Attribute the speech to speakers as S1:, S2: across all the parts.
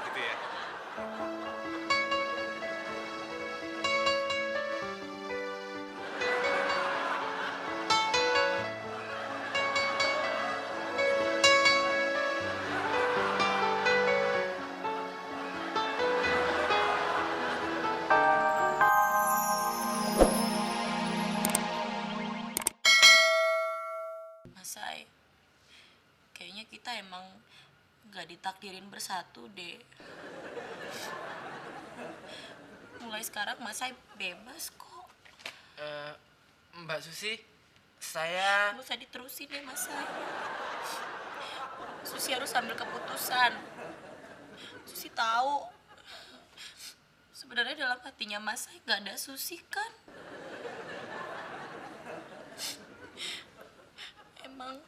S1: Gitu ya.
S2: Mas Sai, kayaknya kita emang gak ditakdirin bersatu deh. Mulai sekarang Mas Sai bebas kok.
S3: Mbak Susi, saya...
S2: Gak usah diterusin deh Mas Sai. Susi harus ambil keputusan. Susi tahu sebenarnya dalam hatinya Mas Sai gak ada Susi kan. Emang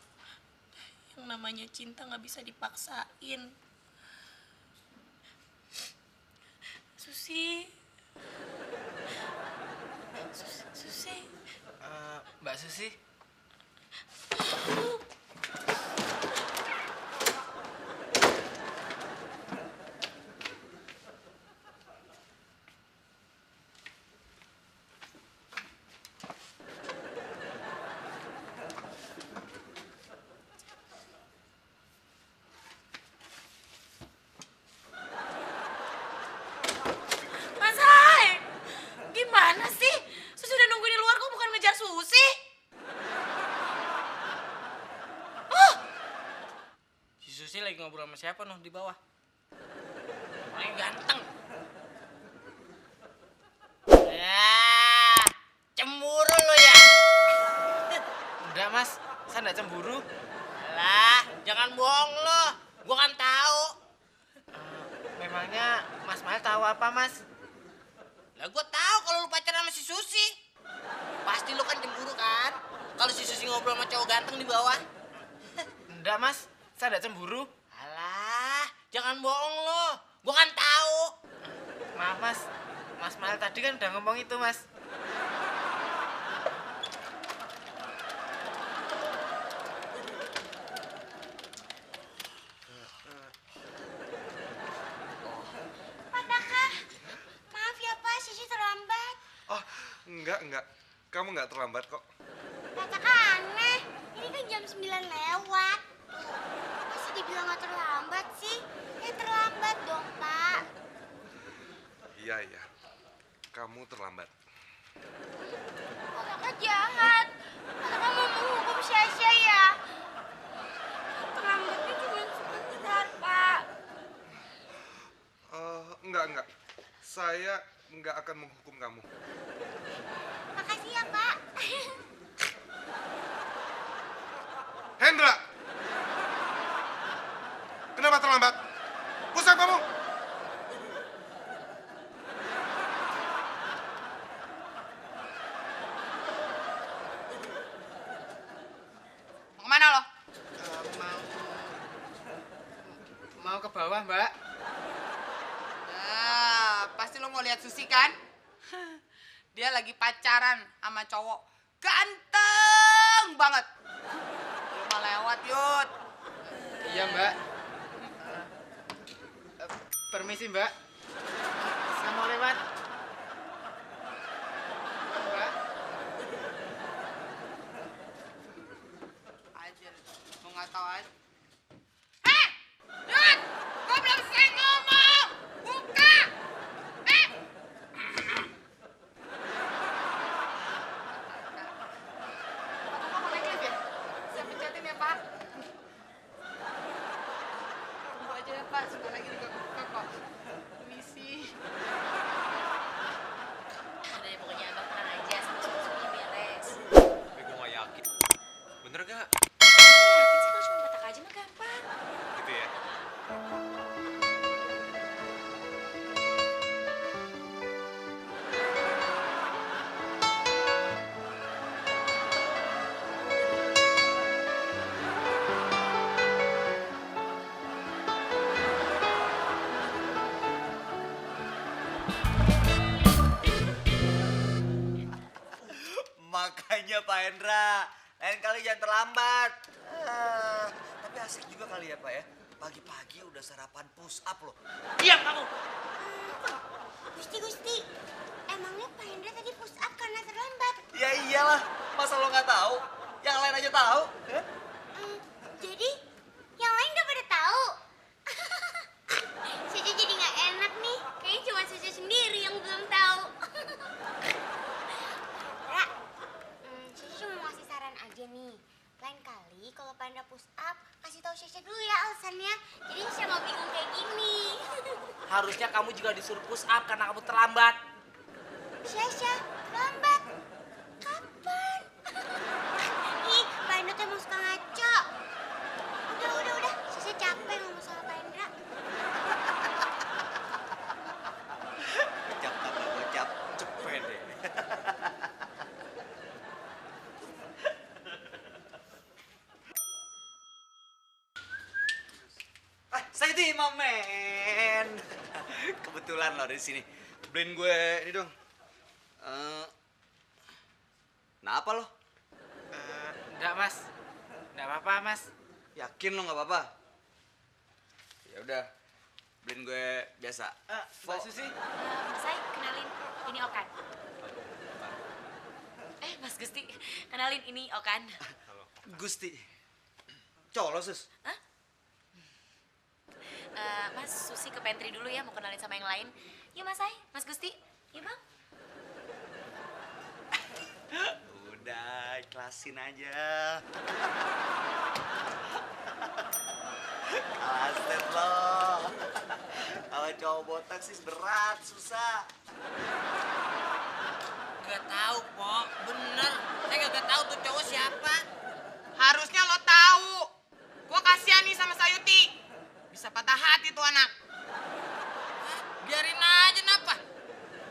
S2: yang namanya cinta gak bisa dipaksain. Susi. Susi.
S3: Mbak Susi,
S2: Mas Hai, gimana sih? Susi udah nungguin di luar kok bukan ngejar Susi?
S3: si Susi lagi ngobrol sama siapa noh di bawah? Orangnya ganteng. Ya, cemburu lo ya? Enggak mas, saya enggak cemburu. Lah, jangan bohong lo. Gua kan tahu. Memangnya Mas Mael tahu apa mas? Lah gua tahu kalau lu pacaran sama si Susi. Pasti lu kan cemburu kan? Kalau si Susi ngobrol sama cowok ganteng di bawah. Enggak mas, saya enggak cemburu. Alah, jangan bohong lo. Gua kan tahu. Maaf mas, Mas Mael tadi kan udah ngomong itu mas.
S4: Pak Taka, maaf ya Pak, Sisi terlambat.
S1: Oh, enggak. Kamu enggak terlambat kok.
S4: Pak Taka aneh, ini kan jam 9 lewat. Masa dibilang gak terlambat sih? Ya terlambat dong Pak.
S1: Iya. Kamu terlambat.
S4: Pak Taka jahat. Pak Taka mau menghukum Syasya ya. Terlambatnya cuma sebentar Pak.
S1: Enggak. Saya enggak akan menghukum kamu.
S4: Makasih ya Pak.
S1: Hendra! Kenapa terlambat? Pusat kamu!
S5: Mau kemana lo?
S3: Mau ke bawah mbak.
S5: Nah, pasti lo mau lihat Susi kan? Dia lagi pacaran sama cowok ganteng banget. Lo mau lewat Yud.
S3: Iya mbak. Permisi mbak. Saya mau lewat. Mbak.
S5: Ajar, mau nggak tahu aja. Hei, Yud, gue belum selesai ngomong. Buka. Pak, mau naik lift ya? Saya pencetin ya Pak. Tunggu aja ya Pak, sebentar lagi juga buka kok. Permisi.
S2: Udah pokoknya abang tenang aja, sama Susinya beres.
S1: Tapi gue gak yakin. Bener gak?
S2: Yakin sih kalau cuma batak aja mah gampang.
S1: Gitu ya.
S6: Makanya Pak Hendra, lain kali jangan terlambat. Tapi asik juga kali ya Pak ya. Pagi-pagi udah sarapan push up loh.
S3: Diam kamu.
S4: Gusti, emangnya Pak Hendra tadi push up karena terlambat?
S6: Ya iyalah, masa lo nggak tahu? Yang lain aja tahu.
S4: Jadi yang lain udah pada tahu. Caca jadi nggak enak nih. Kayaknya cuma Caca sendiri yang belum tahu. Ra, Caca cuma mau ngasih saran aja nih. Lain kali kalau Panda push up, kasih tahu Caca dulu ya alasannya. Jadi Caca nggak bingung kayak gini.
S3: Harusnya kamu juga disuruh push up karena kamu terlambat.
S4: Caca, lambat. Kapan? Ih, Pak Hendra tuh emang suka ngaco. Udah. Caca capek ngomong sama Pak Hendra.
S6: Gocap tambah gocap, cepet deh. Saya di Mamen. Kebetulan lo ada di sini. Beliin gue ini dong. Kenapa lo?
S3: Enggak, Mas. Enggak apa-apa, Mas.
S6: Yakin lo nggak apa-apa? Ya udah, beliin gue biasa.
S3: Mbak Susi.
S2: Mas Sai, kenalin, ini Okan. Mas Gusti, kenalin ini Okan.
S6: Gusti. Cowok lo, Sus?
S2: Mas Susi ke pantry dulu ya, mau kenalin sama yang lain. Yuk Mas Sai, Mas Gusti, yuk Bang.
S6: Udah, ikhlasin aja. Kalah step lo. Kalau cowok botak sih berat, susah.
S3: Gak tahu, Pok. Bener. Saya gak tahu tuh cowok siapa.
S5: Harusnya lo tahu. Gua kasihan nih sama Sayuti. Bisa patah hati tuh anak.
S3: Biarin aja napa.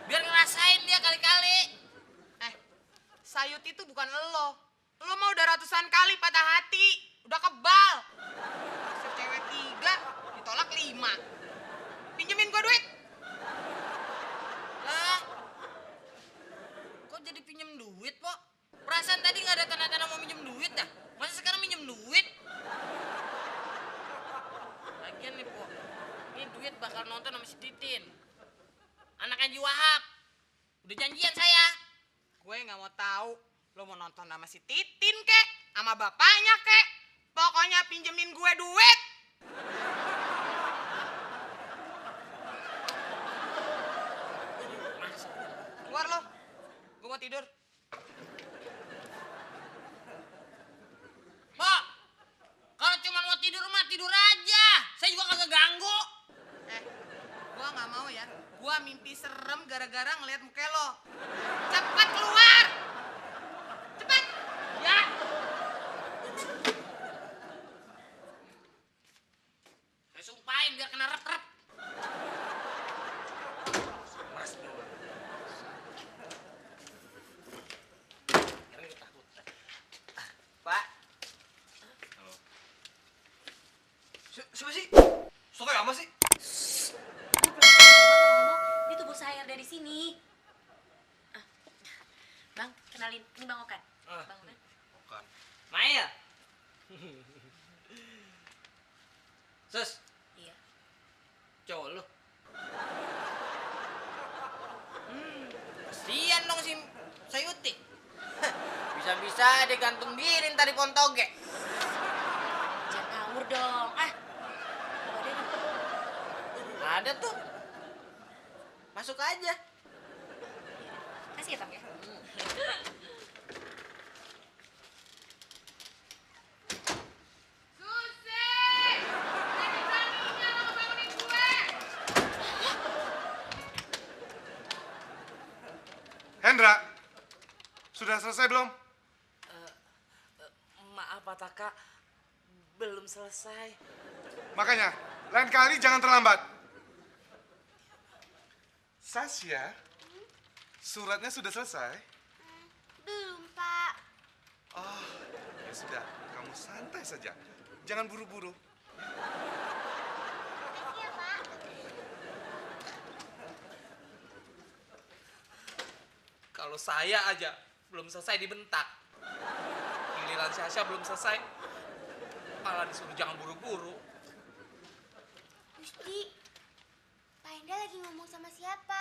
S3: Biar ngerasain dia kali-kali.
S5: Sayuti itu bukan lo. Lo mau udah ratusan kali patah hati. Udah kebal. Dasar cewek 3, ditolak 5. Pinjemin gua duit.
S3: Lah. Kok jadi pinjem duit, Pok? Perasaan tadi gak ada tanda-tanda mau minjem duit dah. Masa sekarang minjem duit? Lagian nih, Pok. Ini duit bakal nonton sama si Titin. Anaknya Ji Wahab. Udah janjian saya.
S5: Gue nggak mau tahu. Lo mau nonton sama si Titin kek, sama bapaknya kek. Pokoknya pinjemin gue duit. Keluar lo. Gue mau tidur.
S3: Pok, kalau cuma mau tidur mah tidur aja. Saya juga kagak ganggu.
S5: Gue nggak mau ya. Gue mimpi serem gara-gara ngeliat muka lo. Cepat keluar. Cepat.
S3: Ya. Saya sumpahin biar kena rep-rep. Mas dulu. Ini takut.
S6: Pak. Halo. Siapa sih? Sotoy apa sih?
S2: Dia tuh bos saya dari sini. Bang, kenalin, ini Bang Okan. Bang Okan.
S1: Bukan.
S3: Maya. Sus,
S2: Iya.
S3: cowok lu. Kasian dong si Sayuti. Bisa-bisa dia gantung diri ntar di pohon toge.
S2: Jangan ngawur dong.
S3: Ada tuh. Masuk aja.
S2: Kasih ya, Bang ya.
S5: Susi! Berani-beraninya lo ngebangunin gue.
S1: Hendra, sudah selesai belum?
S3: Maaf Pak Taka, belum selesai.
S1: Makanya, lain kali jangan terlambat. Sasya, suratnya sudah selesai?
S4: Belum, Pak.
S1: Oh, ya sudah, kamu santai saja. Jangan buru-buru.
S4: Makasih ya, Pak.
S7: Kalau saya aja belum selesai dibentak. Giliran Sasha belum selesai, malah disuruh jangan buru-buru.
S4: Gusti, Pak Enda lagi ngomong sama siapa?